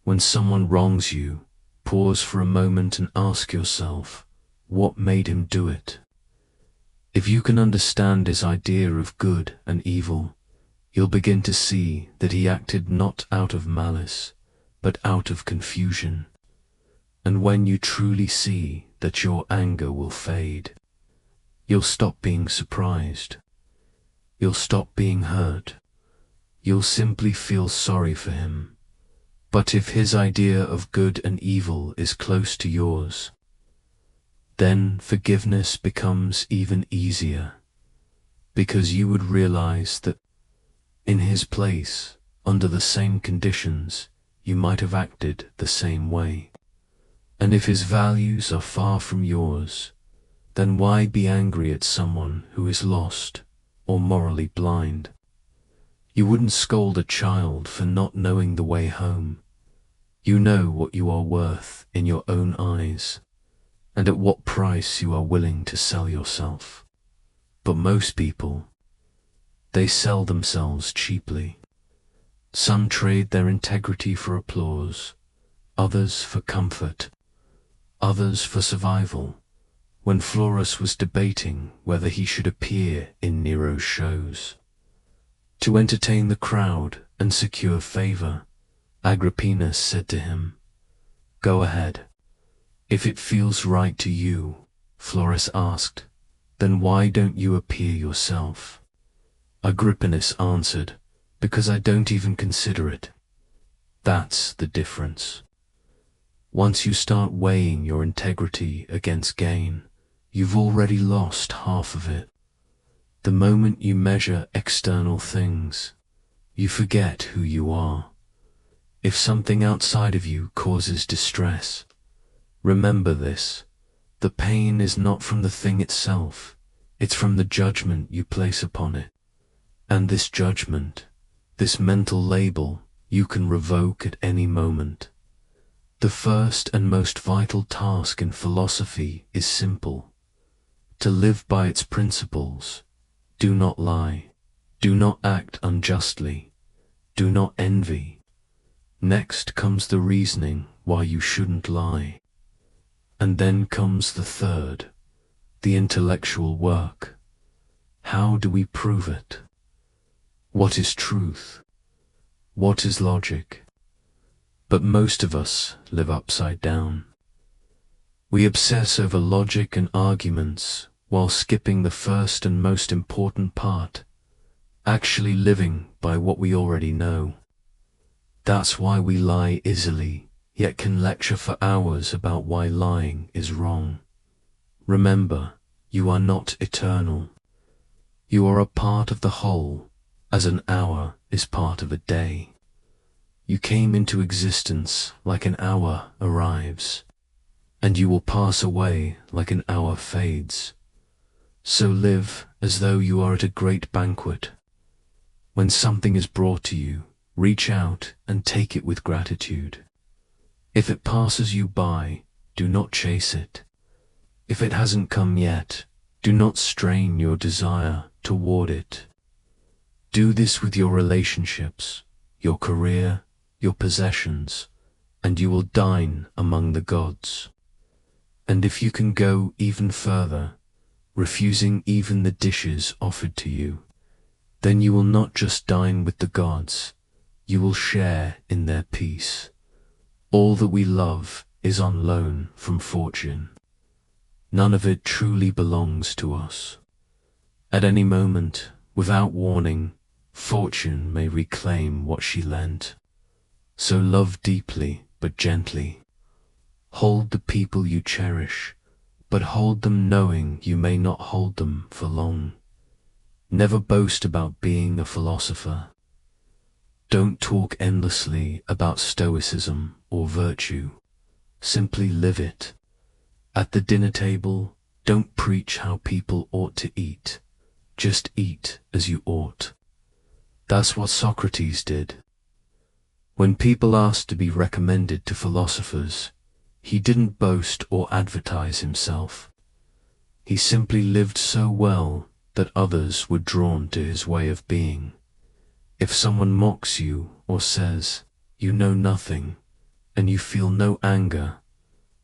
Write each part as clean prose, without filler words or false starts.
When someone wrongs you, pause for a moment and ask yourself, what made him do it? If you can understand his idea of good and evil, you'll begin to see that he acted not out of malice, but out of confusion. And when you truly see that, your anger will fade. You'll stop being surprised. You'll stop being hurt. You'll simply feel sorry for him. But if his idea of good and evil is close to yours, then forgiveness becomes even easier, because you would realize that in his place, under the same conditions, you might have acted the same way. And if his values are far from yours, then why be angry at someone who is lost or morally blind? You wouldn't scold a child for not knowing the way home. You know what you are worth in your own eyes, and at what price you are willing to sell yourself. But most people, they sell themselves cheaply. Some trade their integrity for applause, others for comfort, others for survival. When Florus was debating whether he should appear in Nero's shows, to entertain the crowd and secure favor, Agrippina said to him, "Go ahead. If it feels right to you," Florus asked, "then why don't you appear yourself?" Agrippinus answered, "Because I don't even consider it." That's the difference. Once you start weighing your integrity against gain, you've already lost half of it. The moment you measure external things, you forget who you are. If something outside of you causes distress, remember this: the pain is not from the thing itself, it's from the judgment you place upon it. And this judgment, this mental label, you can revoke at any moment. The first and most vital task in philosophy is simple: to live by its principles. Do not lie. Do not act unjustly. Do not envy. Next comes the reasoning why you shouldn't lie. And then comes the third, the intellectual work. How do we prove it? What is truth? What is logic? But most of us live upside down. We obsess over logic and arguments while skipping the first and most important part, actually living by what we already know. That's why we lie easily, yet can lecture for hours about why lying is wrong. Remember, you are not eternal. You are a part of the whole, as an hour is part of a day. You came into existence like an hour arrives, and you will pass away like an hour fades. So live as though you are at a great banquet. When something is brought to you, reach out and take it with gratitude. If it passes you by, do not chase it. If it hasn't come yet, do not strain your desire toward it. Do this with your relationships, your career, your possessions, and you will dine among the gods. And if you can go even further, refusing even the dishes offered to you, then you will not just dine with the gods, you will share in their peace. All that we love is on loan from fortune. None of it truly belongs to us. At any moment, without warning, fortune may reclaim what she lent. So love deeply but gently. Hold the people you cherish, but hold them knowing you may not hold them for long. Never boast about being a philosopher. Don't talk endlessly about stoicism or virtue. Simply live it. At the dinner table, don't preach how people ought to eat. Just eat as you ought. That's what Socrates did. When people asked to be recommended to philosophers, he didn't boast or advertise himself. He simply lived so well that others were drawn to his way of being. If someone mocks you or says, "You know nothing," and you feel no anger,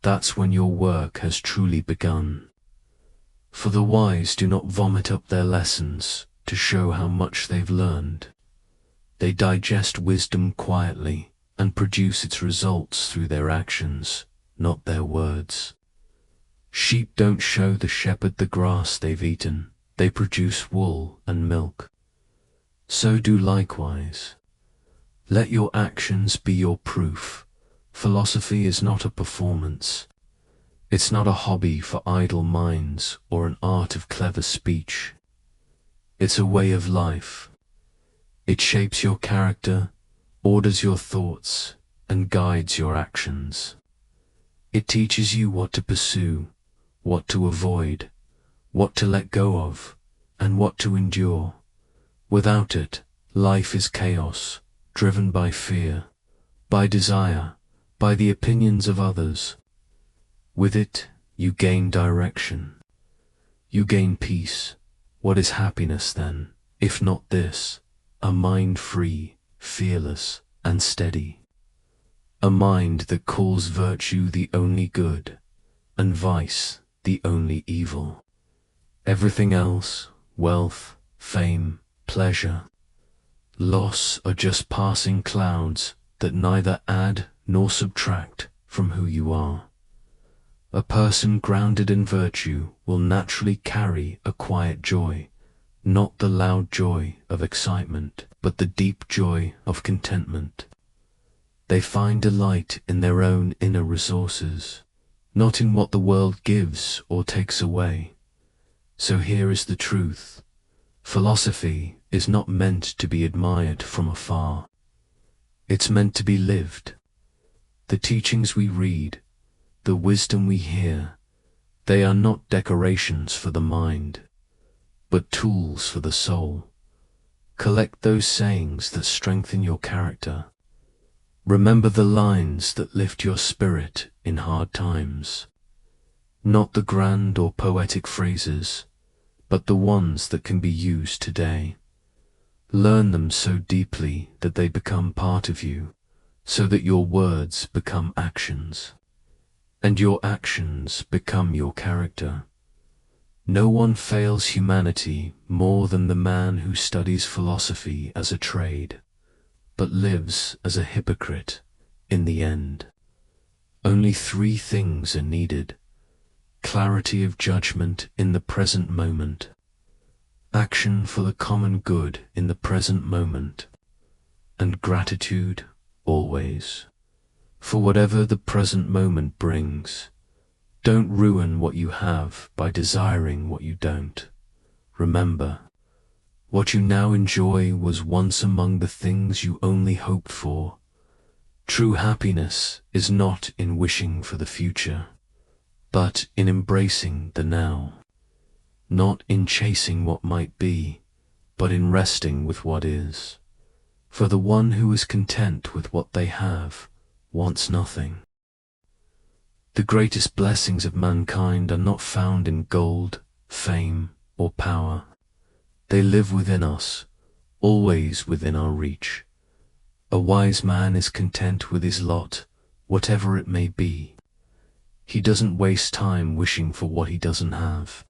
that's when your work has truly begun. For the wise do not vomit up their lessons to show how much they've learned. They digest wisdom quietly and produce its results through their actions, not their words. Sheep don't show the shepherd the grass they've eaten, they produce wool and milk. So do likewise. Let your actions be your proof. Philosophy is not a performance. It's not a hobby for idle minds or an art of clever speech. It's a way of life. It shapes your character, orders your thoughts, and guides your actions. It teaches you what to pursue, what to avoid, what to let go of, and what to endure. Without it, life is chaos, driven by fear, by desire, by the opinions of others. With it, you gain direction. You gain peace. What is happiness then, if not this? A mind free, fearless, and steady. A mind that calls virtue the only good, and vice the only evil. Everything else, wealth, fame, pleasure, loss, are just passing clouds that neither add nor subtract from who you are. A person grounded in virtue will naturally carry a quiet joy, not the loud joy of excitement, but the deep joy of contentment. They find delight in their own inner resources, not in what the world gives or takes away. So here is the truth. Philosophy is not meant to be admired from afar. It's meant to be lived. The teachings we read, the wisdom we hear, they are not decorations for the mind, but tools for the soul. Collect those sayings that strengthen your character. Remember the lines that lift your spirit in hard times. Not the grand or poetic phrases, but the ones that can be used today. Learn them so deeply that they become part of you, so that your words become actions, and your actions become your character. No one fails humanity more than the man who studies philosophy as a trade, but lives as a hypocrite in the end. Only 3 things are needed: clarity of judgment in the present moment, action for the common good in the present moment, and gratitude always. For whatever the present moment brings, don't ruin what you have by desiring what you don't. Remember, what you now enjoy was once among the things you only hoped for. True happiness is not in wishing for the future, but in embracing the now. Not in chasing what might be, but in resting with what is. For the one who is content with what they have wants nothing. The greatest blessings of mankind are not found in gold, fame, or power. They live within us, always within our reach. A wise man is content with his lot, whatever it may be. He doesn't waste time wishing for what he doesn't have.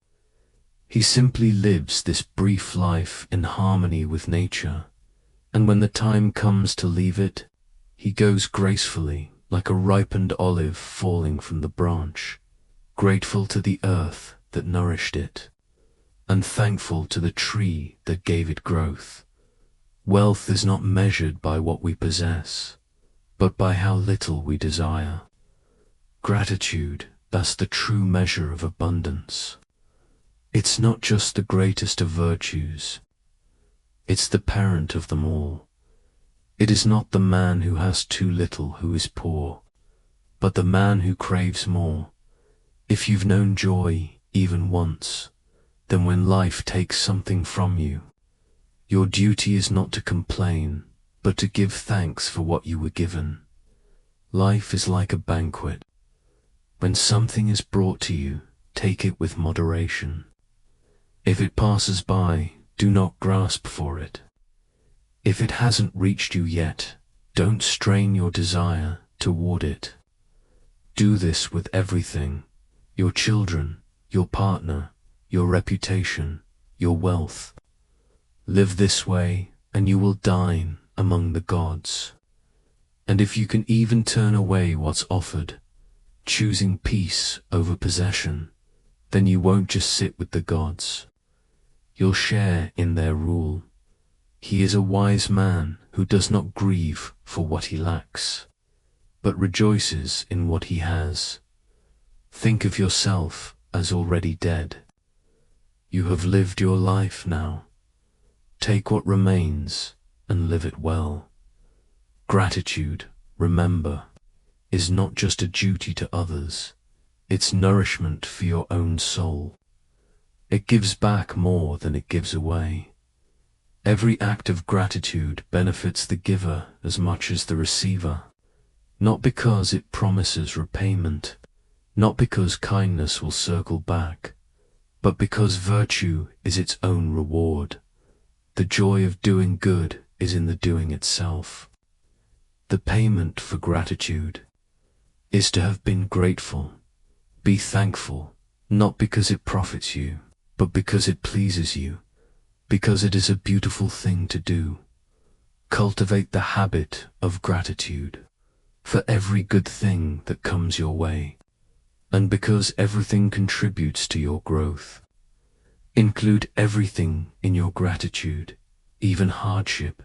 He simply lives this brief life in harmony with nature, and when the time comes to leave it, he goes gracefully, like a ripened olive falling from the branch, grateful to the earth that nourished it, and thankful to the tree that gave it growth. Wealth is not measured by what we possess, but by how little we desire. Gratitude, that's the true measure of abundance. It's not just the greatest of virtues. It's the parent of them all. It is not the man who has too little who is poor, but the man who craves more. If you've known joy even once, then when life takes something from you, your duty is not to complain, but to give thanks for what you were given. Life is like a banquet. When something is brought to you, take it with moderation. If it passes by, do not grasp for it. If it hasn't reached you yet, don't strain your desire toward it. Do this with everything: your children, your partner, your reputation, your wealth. Live this way, and you will dine among the gods. And if you can even turn away what's offered, choosing peace over possession, then you won't just sit with the gods. You'll share in their rule. He is a wise man who does not grieve for what he lacks, but rejoices in what he has. Think of yourself as already dead. You have lived your life now. Take what remains and live it well. Gratitude, remember, is not just a duty to others, it's nourishment for your own soul. It gives back more than it gives away. Every act of gratitude benefits the giver as much as the receiver, not because it promises repayment, not because kindness will circle back, but because virtue is its own reward. The joy of doing good is in the doing itself. The payment for gratitude is to have been grateful. Be thankful, not because it profits you, but because it pleases you, because it is a beautiful thing to do. Cultivate the habit of gratitude for every good thing that comes your way, and because everything contributes to your growth. Include everything in your gratitude, even hardship,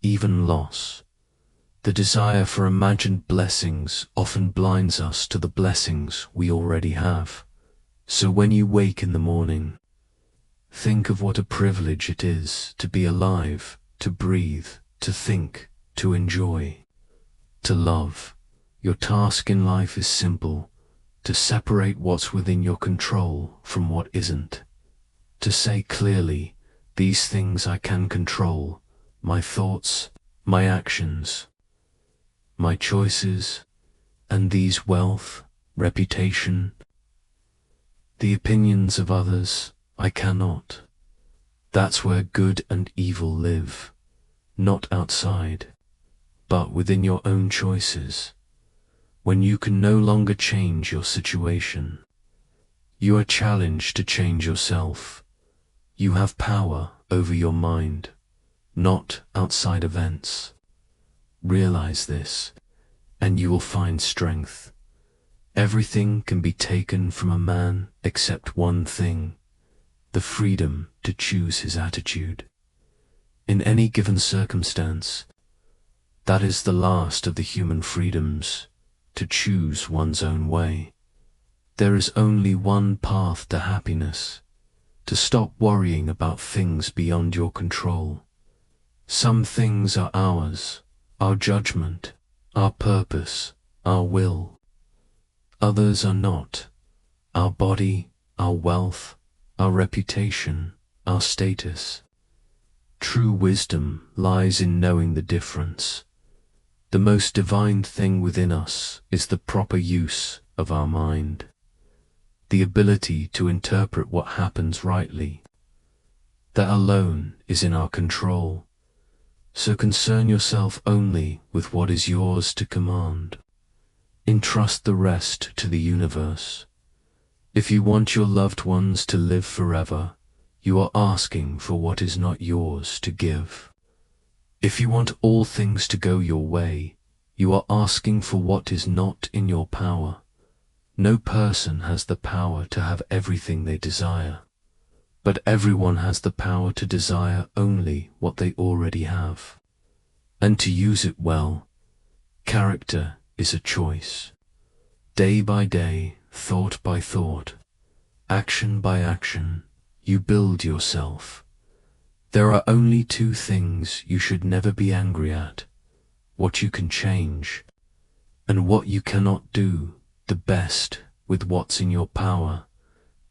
even loss. The desire for imagined blessings often blinds us to the blessings we already have. So when you wake in the morning, think of what a privilege it is to be alive, to breathe, to think, to enjoy, to love. Your task in life is simple: to separate what's within your control from what isn't. To say clearly, these things I can control: my thoughts, my actions, my choices, and these wealth, reputation, the opinions of others, I cannot. That's where good and evil live, not outside, but within your own choices. When you can no longer change your situation, you are challenged to change yourself. You have power over your mind, not outside events. Realize this, and you will find strength. Everything can be taken from a man except one thing: the freedom to choose his attitude. In any given circumstance, that is the last of the human freedoms, to choose one's own way. There is only one path to happiness: to stop worrying about things beyond your control. Some things are ours: our judgment, our purpose, our will. Others are not: our body, our wealth, our reputation, our status. True wisdom lies in knowing the difference. The most divine thing within us is the proper use of our mind, the ability to interpret what happens rightly. That alone is in our control. So concern yourself only with what is yours to command. Entrust the rest to the universe. If you want your loved ones to live forever, you are asking for what is not yours to give. If you want all things to go your way, you are asking for what is not in your power. No person has the power to have everything they desire, but everyone has the power to desire only what they already have, and to use it well. Character is a choice. Day by day, thought by thought, action by action, you build yourself. There are only two things you should never be angry at: what you can change, and what you cannot do the best with what's in your power,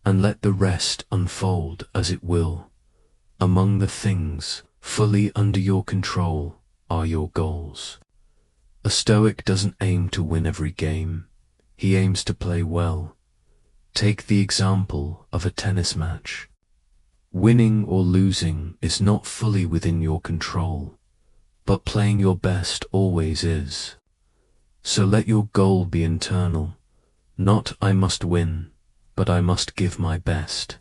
and let the rest unfold as it will. Among the things fully under your control are your goals. A Stoic doesn't aim to win every game, he aims to play well. Take the example of a tennis match. Winning or losing is not fully within your control, but playing your best always is. So let your goal be internal, not I must win, but I must give my best.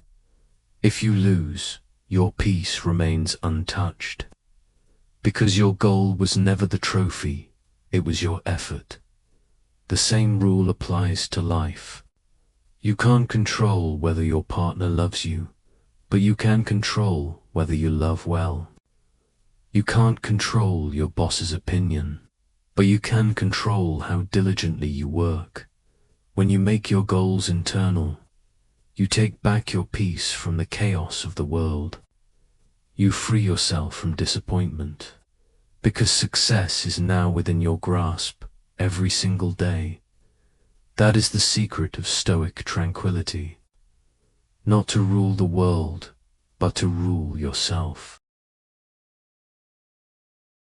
If you lose, your peace remains untouched, because your goal was never the trophy, it was your effort. The same rule applies to life. You can't control whether your partner loves you, but you can control whether you love well. You can't control your boss's opinion, but you can control how diligently you work. When you make your goals internal, you take back your peace from the chaos of the world. You free yourself from disappointment, because success is now within your grasp every single day. That is the secret of Stoic tranquility. Not to rule the world, but to rule yourself.